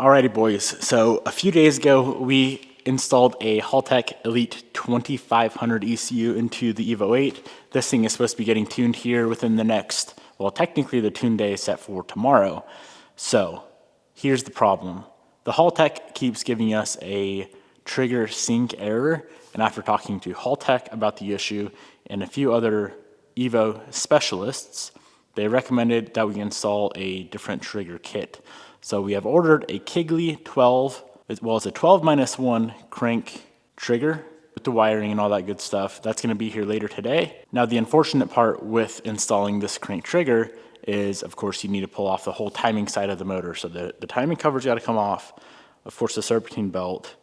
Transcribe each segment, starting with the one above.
Alrighty boys, so a few days ago we installed a Haltech Elite 2500 ECU into the EVO 8. This thing is supposed to be getting tuned here within the next, well technically the tune day is set for tomorrow. So here's the problem. The Haltech keeps giving us a trigger sync error, and after talking to Haltech about the issue and a few other EVO specialists, they recommended that we install a different trigger kit. So we have ordered a Kigley 12, as well as a 12-1 crank trigger with the wiring and all that good stuff. That's going to be here later today. Now the unfortunate part with installing this crank trigger is, of course, you need to pull off the whole timing side of the motor. So the timing cover's got to come off, of course the serpentine belt,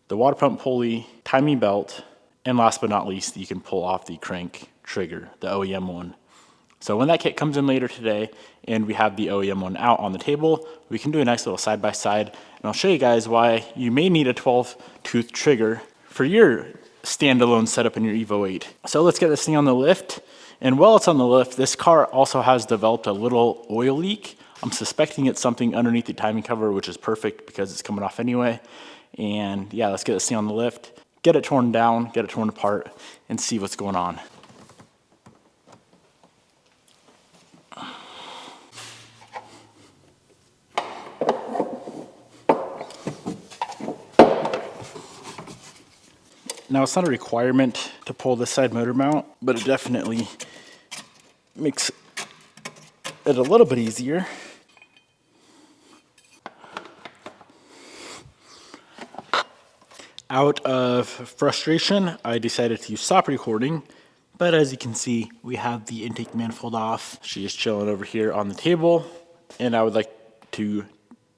the water pump pulley, timing belt, and last but not least, you can pull off the crank trigger, the OEM one. So when that kit comes in later today and we have the OEM one out on the table, we can do a nice little side-by-side, and I'll show you guys why you may need a 12-tooth trigger for your standalone setup in your EVO 8. So let's get this thing on the lift, and while it's on the lift, this car also has developed a little oil leak. I'm suspecting it's something underneath the timing cover, which is perfect because it's coming off anyway. And yeah, let's get this thing on the lift, get it torn down, get it torn apart, and see what's going on. Now it's not a requirement to pull this side motor mount, but it definitely makes it a little bit easier. Out of frustration, I decided to stop recording, but as you can see, we have the intake manifold off. She is chilling over here on the table, and I would like to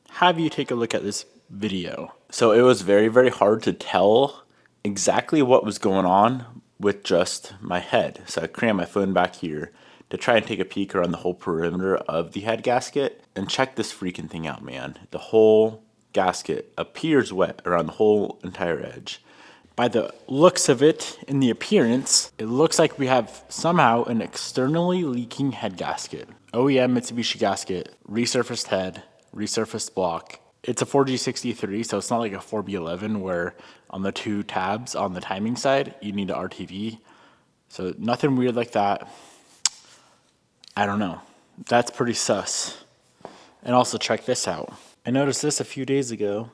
have you take a look at this video. So it was very, very hard to tell exactly what was going on with just my head. So I crammed my phone back here to try and take a peek around the whole perimeter of the head gasket, and check this freaking thing out, man. The whole gasket appears wet around the whole entire edge. By the looks of it, in the appearance, it looks like we have somehow an externally leaking head gasket. OEM Mitsubishi gasket, resurfaced head, resurfaced block. It's a 4G63, so it's not like a 4B11 where on the two tabs on the timing side, you need to RTV. So nothing weird like that. I don't know. That's pretty sus. And also check this out. I noticed this a few days ago.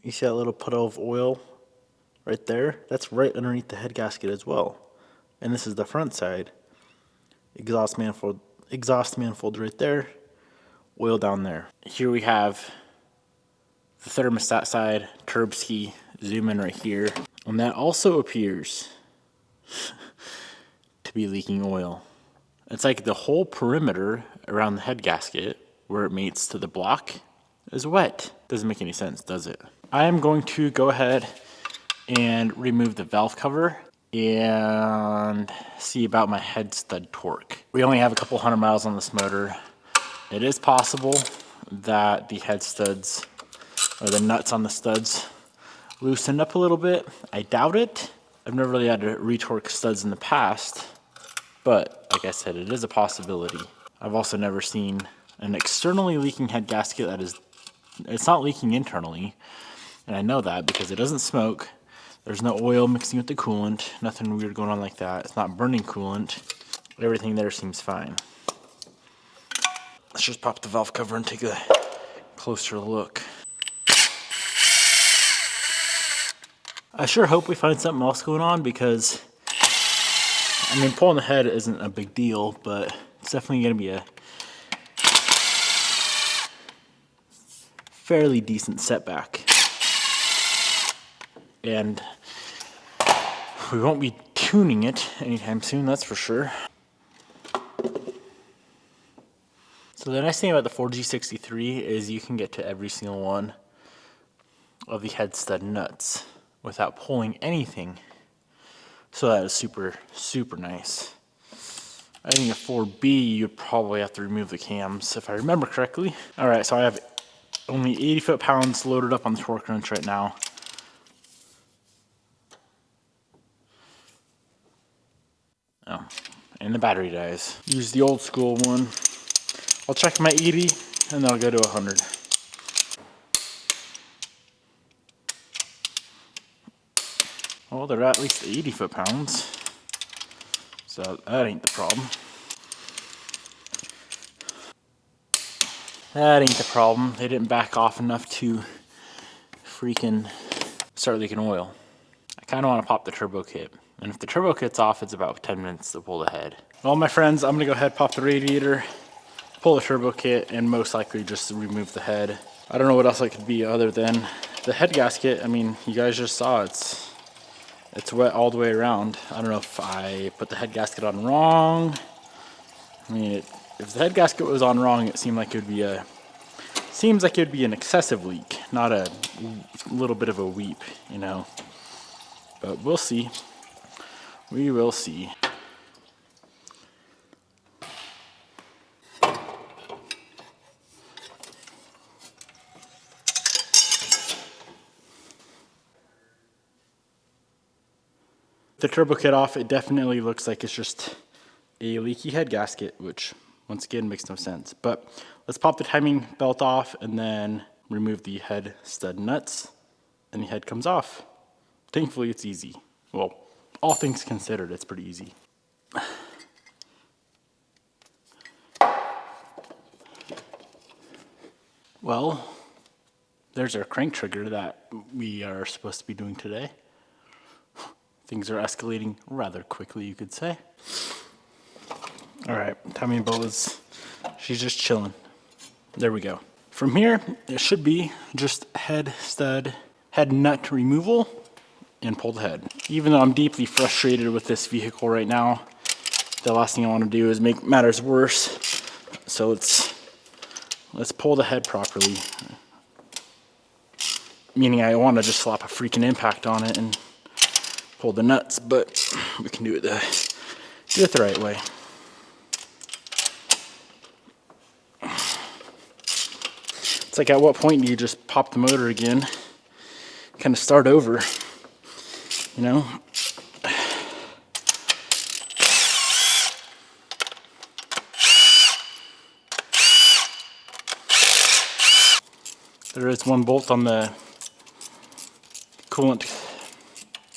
You see that little puddle of oil right there? That's right underneath the head gasket as well. And this is the front side. Exhaust manifold right there. Oil down there. Here we have the thermostat side, turbski, zoom in right here. And that also appears to be leaking oil. It's like the whole perimeter around the head gasket where it mates to the block is wet. Doesn't make any sense, does it? I am going to go ahead and remove the valve cover and see about my head stud torque. We only have a couple 100 miles on this motor. It is possible that the head studs or the nuts on the studs loosened up a little bit. I doubt it. I've never really had to retorque studs in the past, but like I said, it is a possibility. I've also never seen an externally leaking head gasket that is, it's not leaking internally, and I know that because it doesn't smoke. There's no oil mixing with the coolant, nothing weird going on like that. It's not burning coolant. Everything there seems fine. Let's just pop the valve cover and take a closer look. I sure hope we find something else going on because, I mean, pulling the head isn't a big deal, but it's definitely going to be a fairly decent setback. And we won't be tuning it anytime soon, that's for sure. So the nice thing about the 4G63 is you can get to every single one of the head stud nuts without pulling anything. So that is super, super nice. I think a 4B, you'd probably have to remove the cams, if I remember correctly. All right, so I have only 80 foot-pounds loaded up on the torque wrench right now. Oh, and the battery dies. Use the old school one. I'll check my 80, and then I'll go to 100. Well, they're at least 80 foot-pounds, so that ain't the problem. That ain't the problem. They didn't back off enough to freaking start leaking oil. I kind of want to pop the turbo kit. And if the turbo kit's off, it's about 10 minutes to pull the head. Well, my friends, I'm gonna go ahead, pop the radiator, pull the turbo kit, and most likely just remove the head. I don't know what else it could be other than the head gasket. I mean, you guys just saw it's wet all the way around. I don't know if I put the head gasket on wrong. I mean, if the head gasket was on wrong, it seems like it would be an excessive leak, not a little bit of a weep, you know. But we'll see. We will see. The turbo kit off, it definitely looks like it's just a leaky head gasket, which once again makes no sense. But let's pop the timing belt off and then remove the head stud nuts, and the head comes off. Thankfully, it's easy. Well, all things considered, it's pretty easy. Well, there's our crank trigger that we are supposed to be doing today. Things are escalating rather quickly, you could say. All right, timing belt she's just chilling. There we go. From here, it should be just head nut removal, and pull the head. Even though I'm deeply frustrated with this vehicle right now, the last thing I want to do is make matters worse. So let's pull the head properly. Meaning I want to just slap a freaking impact on it and pull the nuts, but we can do it the right way. It's like, at what point do you just pop the motor again, kind of start over, you know? There is one bolt on the coolant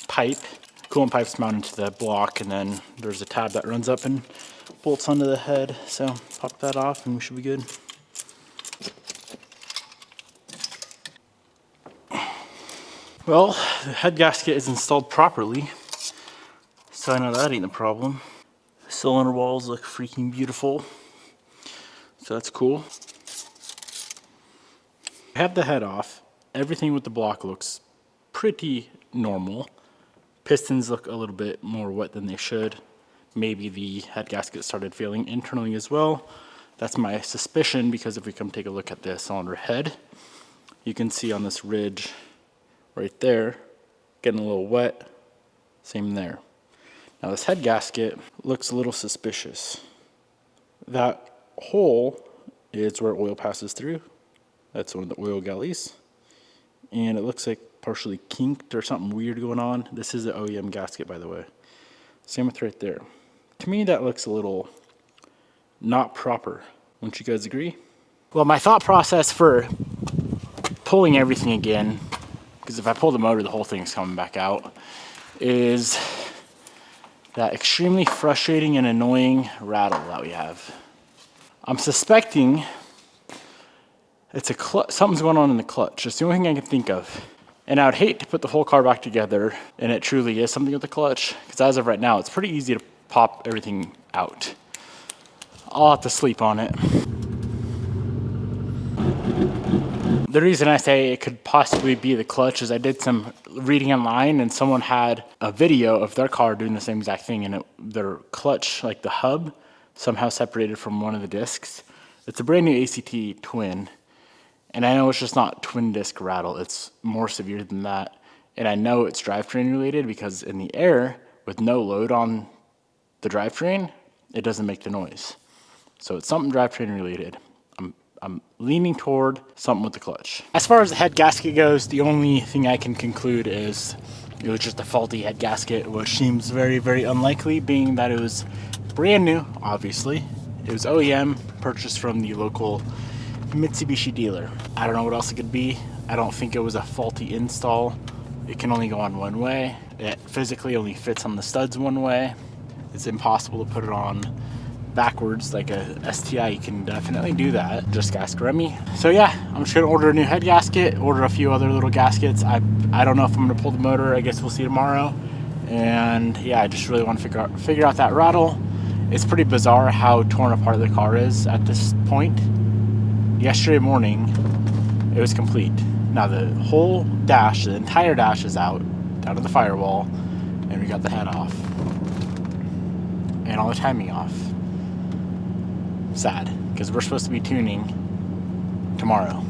pipe. Coolant pipe's mounted to the block, and then there's a tab that runs up and bolts onto the head. So pop that off and we should be good. Well, the head gasket is installed properly, so I know that ain't the problem. The cylinder walls look freaking beautiful, so that's cool. I have the head off. Everything with the block looks pretty normal. Pistons look a little bit more wet than they should. Maybe the head gasket started failing internally as well. That's my suspicion, because if we come take a look at the cylinder head, you can see on this ridge right there, getting a little wet. Same there. Now this head gasket looks a little suspicious. That hole is where oil passes through. That's one of the oil galleys. And it looks like partially kinked or something weird going on. This is an OEM gasket, by the way. Same with right there. To me, that looks a little not proper. Wouldn't you guys agree? Well, my thought process for pulling everything again, because if I pull the motor, the whole thing's coming back out, is that extremely frustrating and annoying rattle that we have. I'm suspecting it's something's going on in the clutch. It's the only thing I can think of. And I would hate to put the whole car back together and it truly is something with the clutch, because as of right now, it's pretty easy to pop everything out. I'll have to sleep on it. The reason I say it could possibly be the clutch is I did some reading online, and someone had a video of their car doing the same exact thing, and their clutch, like the hub, somehow separated from one of the discs. It's a brand new ACT twin. And I know it's just not twin disc rattle, it's more severe than that. And I know it's drivetrain related, because in the air, with no load on the drivetrain, it doesn't make the noise. So it's something drivetrain related. I'm leaning toward something with the clutch. As far as the head gasket goes, the only thing I can conclude is it was just a faulty head gasket, which seems very, very unlikely, being that it was brand new, obviously. It was OEM, purchased from the local Mitsubishi dealer. I don't know what else it could be. I don't think it was a faulty install. It can only go on one way. It physically only fits on the studs one way. It's impossible to put it on backwards like a STI. You can definitely do that. Just ask Remy. So yeah, I'm just gonna order a new head gasket, order a few other little gaskets. I don't know if I'm gonna pull the motor. I guess we'll see tomorrow. And yeah, I just really want to figure out that rattle. It's pretty bizarre how torn apart the car is at this point. Yesterday morning, it was complete. Now the whole dash, the entire dash is out, down to the firewall, and we got the head off. And all the timing off. Sad, because we're supposed to be tuning tomorrow.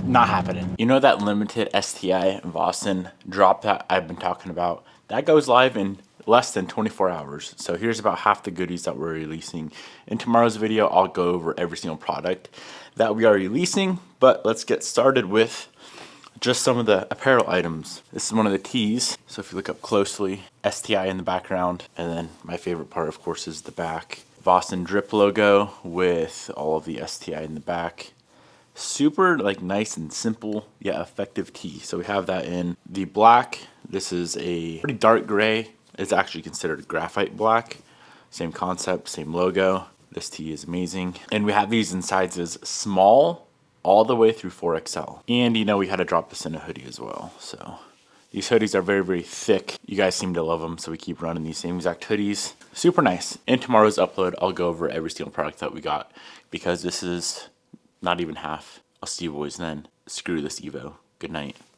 Not happening. You know that limited STI Vossen drop that I've been talking about? That goes live in less than 24 hours. So here's about half the goodies that we're releasing. In tomorrow's video, I'll go over every single product that we are releasing, but let's get started with just some of the apparel items. This is one of the tees. So if you look up closely, STI in the background, and then my favorite part, of course, is the back. Vossen drip logo with all of the STI in the back. Super like nice and simple yet effective tee. So we have that in the black. This is a pretty dark gray. It's actually considered graphite black. Same concept, same logo. This tee is amazing. And we have these in sizes small all the way through 4XL. And you know, we had to drop this in a hoodie as well. So these hoodies are very, very thick. You guys seem to love them, so we keep running these same exact hoodies. Super nice. In tomorrow's upload, I'll go over every single product that we got because this is not even half. I'll see you boys then. Screw this EVO. Good night.